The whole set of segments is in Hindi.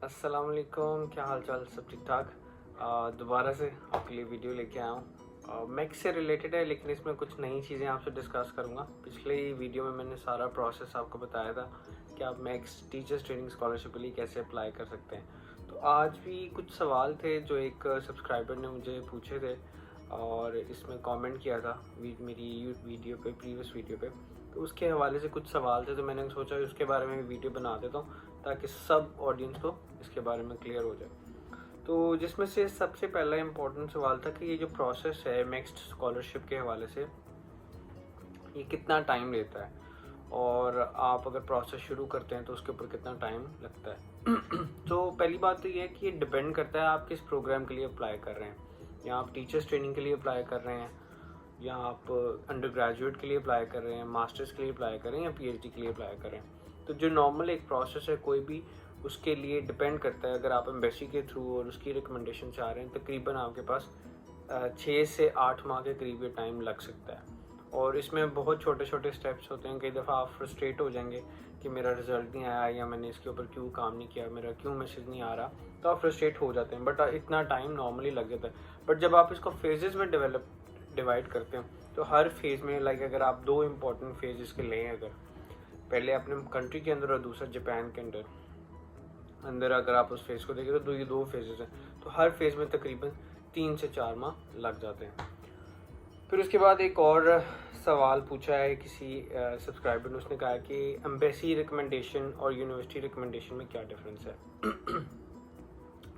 अस्सलाम वालेकुम, क्या हाल चाल, सब ठीक ठाक। दोबारा से आपके लिए वीडियो लेके आया हूँ। मैक्स से रिलेटेड है, लेकिन इसमें कुछ नई चीज़ें आपसे डिस्कस करूँगा। पिछले ही वीडियो में मैंने सारा प्रोसेस आपको बताया था कि आप मैक्स टीचर्स ट्रेनिंग स्कॉलरशिप के लिए कैसे अप्लाई कर सकते हैं। तो आज भी कुछ सवाल थे जो एक सब्सक्राइबर ने मुझे पूछे थे और इसमें कमेंट किया था मेरी वीडियो पे, प्रीवियस वीडियो पे। तो उसके हवाले से कुछ सवाल थे, तो मैंने सोचा उसके बारे में वीडियो बना देता हूँ ताकि सब ऑडियंस को इसके बारे में क्लियर हो जाए। तो जिसमें से सबसे पहला इम्पोर्टेंट सवाल था कि ये जो प्रोसेस है मैक्स स्कॉलरशिप के हवाले से, ये कितना टाइम लेता है और आप अगर प्रोसेस शुरू करते हैं तो उसके ऊपर कितना टाइम लगता है। तो पहली बात तो ये है कि ये डिपेंड करता है आप किस प्रोग्राम के लिए अप्लाई कर रहे हैं। या आप टीचर्स ट्रेनिंग के लिए अप्लाई कर रहे हैं, या आप अंडर ग्रेजुएट के लिए अप्लाई कर रहे हैं, मास्टर्स के लिए अप्लाई कर रहे हैं, या पीएचडी के लिए अप्लाई कर रहे हैं। तो जो नॉर्मल एक प्रोसेस है कोई भी, उसके लिए डिपेंड करता है। अगर आप एम्बेसी के थ्रू और उसकी रिकमेंडेशन से आ रहे हैं, तकरीबन आपके पास 6 से 8 माह के करीब ये टाइम लग सकता है। और इसमें बहुत छोटे छोटे स्टेप्स होते हैं। कई दफ़ा आप फ्रस्ट्रेट हो जाएंगे कि मेरा रिजल्ट नहीं आया, या मैंने इसके ऊपर क्यों काम नहीं किया, मेरा क्यों मैसेज नहीं आ रहा, तो आप फ्रस्ट्रेट हो जाते हैं। बट इतना टाइम नॉर्मली लग जाता है। बट जब आप इसको फेजेस में डिवाइड करते हैं, तो हर फेज़ में अगर आप 2 इम्पॉर्टेंट फेज इसके लें, अगर पहले अपने कंट्री के अंदर और दूसरा जापान के अंदर अगर आप उस फेज़ को देखें तो ये 2 फेजेस हैं। तो हर फेज़ में तकरीबन 3 से 4 माह लग जाते हैं। फिर उसके बाद एक और सवाल पूछा है किसी सब्सक्राइबर ने। उसने कहा कि एम्बेसी रिकमेंडेशन और यूनिवर्सिटी रिकमेंडेशन में क्या डिफरेंस है।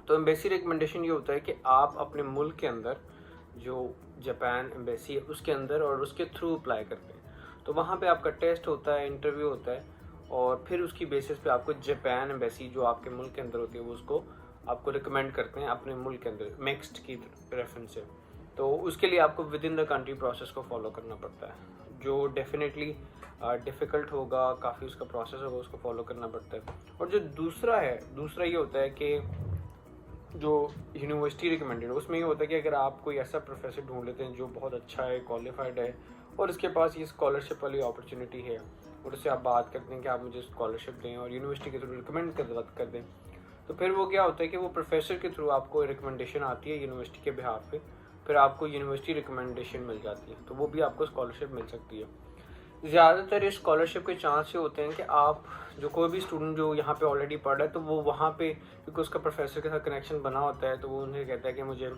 तो एम्बेसी रिकमेंडेशन ये होता है कि आप अपने मुल्क के अंदर जो जापान एम्बेसी है उसके अंदर और उसके थ्रू अप्लाई करते हैं। तो वहाँ पे आपका टेस्ट होता है, इंटरव्यू होता है, और फिर उसकी बेसिस पे आपको जापान एम्बेसी जो आपके मुल्क के अंदर होती है वो उसको आपको रिकमेंड करते हैं अपने मुल्क के अंदर नेक्स्ट की रेफरेंस से। तो उसके लिए आपको with in the country process को फॉलो करना पड़ता है, जो डेफिनेटली डिफ़िकल्ट होगा, काफ़ी उसका प्रोसेस होगा, उसको फॉलो करना पड़ता है। और जो दूसरा ये होता है कि जो यूनिवर्सिटी रिकमेंडेड है उसमें ये होता है कि अगर आप कोई ऐसा प्रोफेसर ढूंढ लेते हैं जो बहुत अच्छा है, क्वालिफाइड है, और उसके पास ये स्कॉलरशिप वाली अपॉर्चुनिटी है, और उससे आप बात करते हैं कि आप मुझे स्कॉलरशिप दें और यूनिवर्सिटी के थ्रू रिकमेंड कर दें, तो फिर वो क्या होता है कि वो प्रोफेसर के थ्रू आपको रिकमेंडेशन आती है यूनिवर्सिटी के बिहाफ पे, फिर आपको यूनिवर्सिटी रिकमेंडेशन मिल जाती है, तो वो भी आपको स्कॉलरशिप मिल सकती है। ज़्यादातर इस स्कॉलरशिप के चांस ये होते हैं कि आप जो कोई भी स्टूडेंट जो यहाँ पे ऑलरेडी पढ़ रहा है, तो वो वहाँ पे क्योंकि उसका प्रोफेसर के साथ कनेक्शन बना होता है, तो वो उन्हें कहता है कि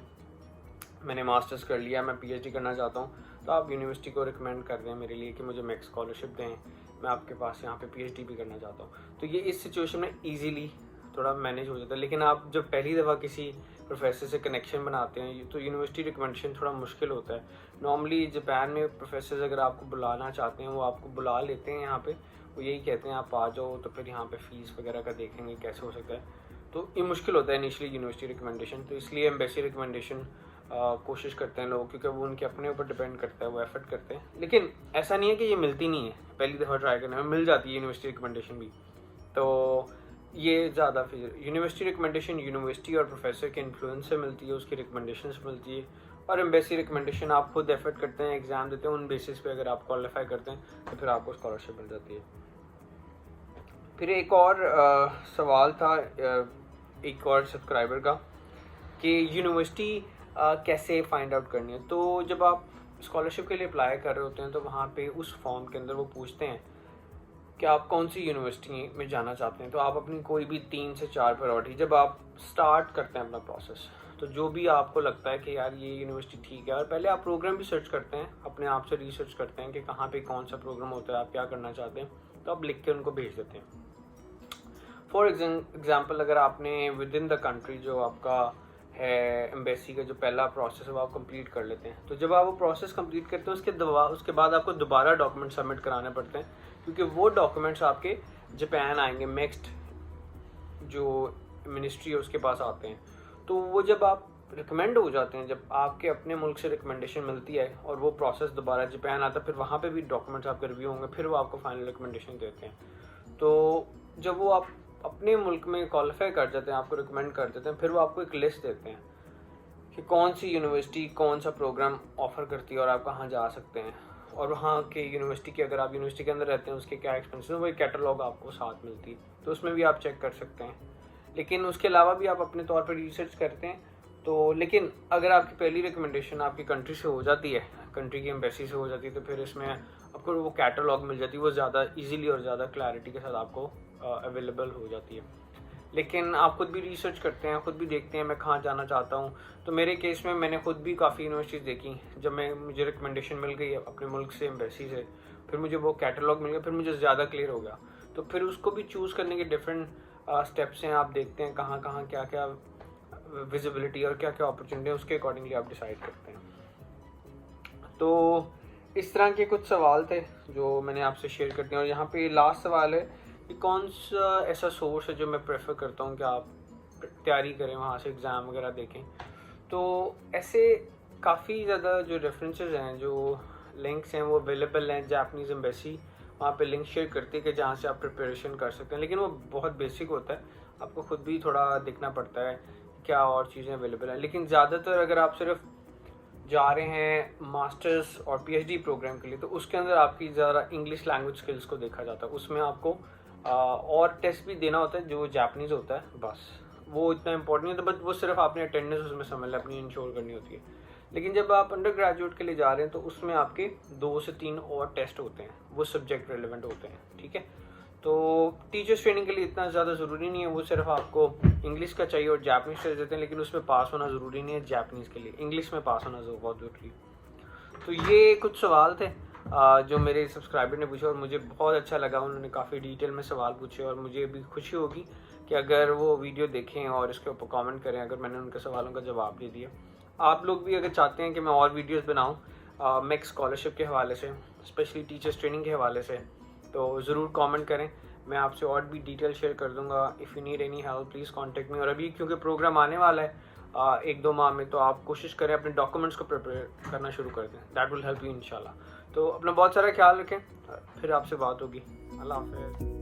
मैंने मास्टर्स कर लिया, मैं पीएचडी करना चाहता हूँ, तो आप यूनिवर्सिटी को रिकमेंड कर दें मेरे लिए कि मुझे मैक्स स्कॉलरशिप दें, मैं आपके पास यहाँ पे पीएचडी भी करना चाहता हूँ। तो ये इस सिचुएशन में ईजीली थोड़ा मैनेज हो जाता है। लेकिन आप जब पहली दफ़ा किसी प्रोफेसर से कनेक्शन बनाते हैं तो यूनिवर्सिटी रिकमेंडेशन थोड़ा मुश्किल होता है। नॉर्मली जापान में प्रोफेसर अगर आपको बुलाना चाहते हैं वो आपको बुला लेते हैं यहाँ पे, वो यही कहते हैं आप आ जाओ, तो फिर यहाँ पे फ़ीस वगैरह का देखेंगे कैसे हो सकता है। तो ये मुश्किल होता है इनिशियली यूनिवर्सिटी रिकमेंडेशन। तो इसलिए एम्बेसी रिकमेंडेशन कोशिश करते हैं लोग, क्योंकि वो उनके अपने ऊपर डिपेंड करता है, वो एफर्ट करते हैं। लेकिन ऐसा नहीं है कि ये मिलती नहीं है, पहली दफ़ा ट्राई करने में मिल जाती है यूनिवर्सिटी रिकमेंडेशन भी। तो ये ज़्यादा फिर यूनिवर्सिटी रिकमेंडेशन यूनिवर्सिटी और प्रोफेसर के इन्फ्लुएंस से मिलती है, उसकी रिकमेंडेशन से मिलती है। और एम्बेसी रिकमेंडेशन आप खुद एफर्ट करते हैं, एग्ज़ाम देते हैं, उन बेसिस पे अगर आप क्वालिफाई करते हैं तो फिर आपको स्कॉलरशिप मिल जाती है। फिर एक और सवाल था एक और सब्सक्राइबर का कि यूनिवर्सिटी कैसे फाइंड आउट करनी है। तो जब आप स्कॉलरशिप के लिए अप्लाई कर रहे होते हैं तो वहाँ पे उस फॉर्म के अंदर वो पूछते हैं कि आप कौन सी यूनिवर्सिटी में जाना चाहते हैं। तो आप अपनी कोई भी 3 से 4 प्रायोरिटी जब आप स्टार्ट करते हैं अपना प्रोसेस, तो जो भी आपको लगता है कि यार ये यूनिवर्सिटी ठीक है, और पहले आप प्रोग्राम भी सर्च करते हैं, अपने आप से रिसर्च करते हैं कि कहाँ पे कौन सा प्रोग्राम होता है, आप क्या करना चाहते हैं, तो आप लिख के उनको भेज देते हैं। फॉर एग्जाम्पल अगर आपने विद इन द कंट्री जो आपका है एम्बेसी का जो पहला प्रोसेस है वो आप कंप्लीट कर लेते हैं, तो जब आप वो प्रोसेस कंप्लीट करते हैं उसके बाद आपको दोबारा डॉक्यूमेंट सबमिट कराने पड़ते हैं, क्योंकि वो डॉक्यूमेंट्स आपके जापान आएंगे, नेक्स्ट जो मिनिस्ट्री है उसके पास आते हैं। तो वो जब आप रिकमेंड हो जाते हैं, जब आपके अपने मुल्क से रिकमेंडेशन मिलती है और वो प्रोसेस दोबारा जापान आता है, फिर वहाँ पे भी डॉक्यूमेंट्स आपके रिव्यू होंगे, फिर वो आपको फाइनल रिकमेंडेशन देते हैं। तो जब वो आप अपने मुल्क में क्वालिफाई कर जाते हैं, आपको रिकमेंड कर देते हैं, फिर वो आपको एक लिस्ट देते हैं कि कौन सी यूनिवर्सिटी कौन सा प्रोग्राम ऑफ़र करती है और आप कहाँ जा सकते हैं, और वहाँ के यूनिवर्सिटी के अगर आप यूनिवर्सिटी के अंदर रहते हैं उसके क्या एक्सपेंसेस है, वो एक कैटलॉग आपको साथ मिलती है, तो उसमें भी आप चेक कर सकते हैं लेकिन उसके अलावा भी आप अपने तौर पर रिसर्च करते हैं तो, लेकिन अगर आपकी पहली रिकमेंडेशन आपकी कंट्री से हो जाती है, कंट्री की एम्बेसी से हो जाती है, तो फिर इसमें आपको वो कैटलॉग मिल जाती है, वो ज़्यादा इजीली और ज़्यादा क्लैरिटी के साथ आपको अवेलेबल हो जाती है। लेकिन आप खुद भी रिसर्च करते हैं, खुद भी देखते हैं मैं कहाँ जाना चाहता हूँ। तो मेरे केस में मैंने खुद भी काफ़ी यूनिवर्सिटीज़ देखी। जब मुझे रिकमेंडेशन मिल गई अपने मुल्क से, एम्बेसी से, फिर मुझे वो कैटलॉग मिल गया, फिर मुझे ज़्यादा क्लियर हो गया। तो फिर उसको भी चूज़ करने के डिफरेंट स्टेप्स हैं। आप देखते हैं कहाँ कहाँ क्या क्या विजिबिलिटी और क्या क्या अपॉर्चुनिटी है, उसके अकॉर्डिंगली आप डिसाइड करते हैं। तो इस तरह के कुछ सवाल थे जो मैंने आपसे शेयर करते हैं। और यहाँ पे लास्ट सवाल है कि कौन सा ऐसा सोर्स है जो मैं प्रेफर करता हूँ कि आप तैयारी करें, वहाँ से एग्ज़ाम वगैरह देखें। तो ऐसे काफ़ी ज़्यादा जो रेफरेंसेस हैं, जो लिंक्स हैं, वो अवेलेबल हैं। जापानीज़ एम्बेसी वहाँ पे लिंक शेयर करती है कि जहाँ से आप प्रिपरेशन कर सकते हैं, लेकिन वो बहुत बेसिक होता है, आपको खुद भी थोड़ा देखना पड़ता है क्या और चीज़ें अवेलेबल हैं। लेकिन ज़्यादातर अगर आप सिर्फ जा रहे हैं मास्टर्स और पीएचडी प्रोग्राम के लिए, तो उसके अंदर आपकी ज़्यादा इंग्लिश लैंग्वेज स्किल्स को देखा जाता है। उसमें आपको और टेस्ट भी देना होता है जो जापानीज़ होता है, बस वो इतना इंपॉर्टेंट नहीं होता, बट वो सिर्फ आपने अटेंडेंस उसमें समझ अपनी इंश्योर करनी होती है। लेकिन जब आप अंडर ग्रेजुएट के लिए जा रहे हैं तो उसमें आपके 2 से 3 और टेस्ट होते हैं, वो सब्जेक्ट रेलिवेंट होते हैं, ठीक है। तो टीचर्स ट्रेनिंग के लिए इतना ज़्यादा ज़रूरी नहीं है, वो सिर्फ आपको इंग्लिश का चाहिए और जापानीज़ टेस्ट देते हैं, लेकिन उसमें पास होना ज़रूरी नहीं है। जापानीज़ के लिए इंग्लिश में पास होना बहुत ज़रूरी है। तो ये कुछ सवाल थे जो मेरे सब्सक्राइबर ने पूछे और मुझे बहुत अच्छा लगा। उन्होंने काफ़ी डिटेल में सवाल पूछे और मुझे भी खुशी होगी कि अगर वो वीडियो देखें और इसके ऊपर कमेंट करें अगर मैंने उनके सवालों का जवाब दे दिया। आप लोग भी अगर चाहते हैं कि मैं और वीडियोस बनाऊं मेक स्कॉलरशिप के हवाले से, स्पेशली टीचर्स ट्रेनिंग के हवाले से, तो ज़रूर कमेंट करें। मैं आपसे और भी डिटेल शेयर कर दूंगा। If you need any help please contact me. और अभी क्योंकि प्रोग्राम आने वाला है 1-2 माह में, तो आप कोशिश करें अपने डॉक्यूमेंट्स को प्रिपेयर करना शुरू कर दें। दैट विल हेल्प यू इंशाल्लाह। तो अपना बहुत सारा ख्याल रखें, फिर आपसे बात होगी। अल्लाह हाफ़िज़।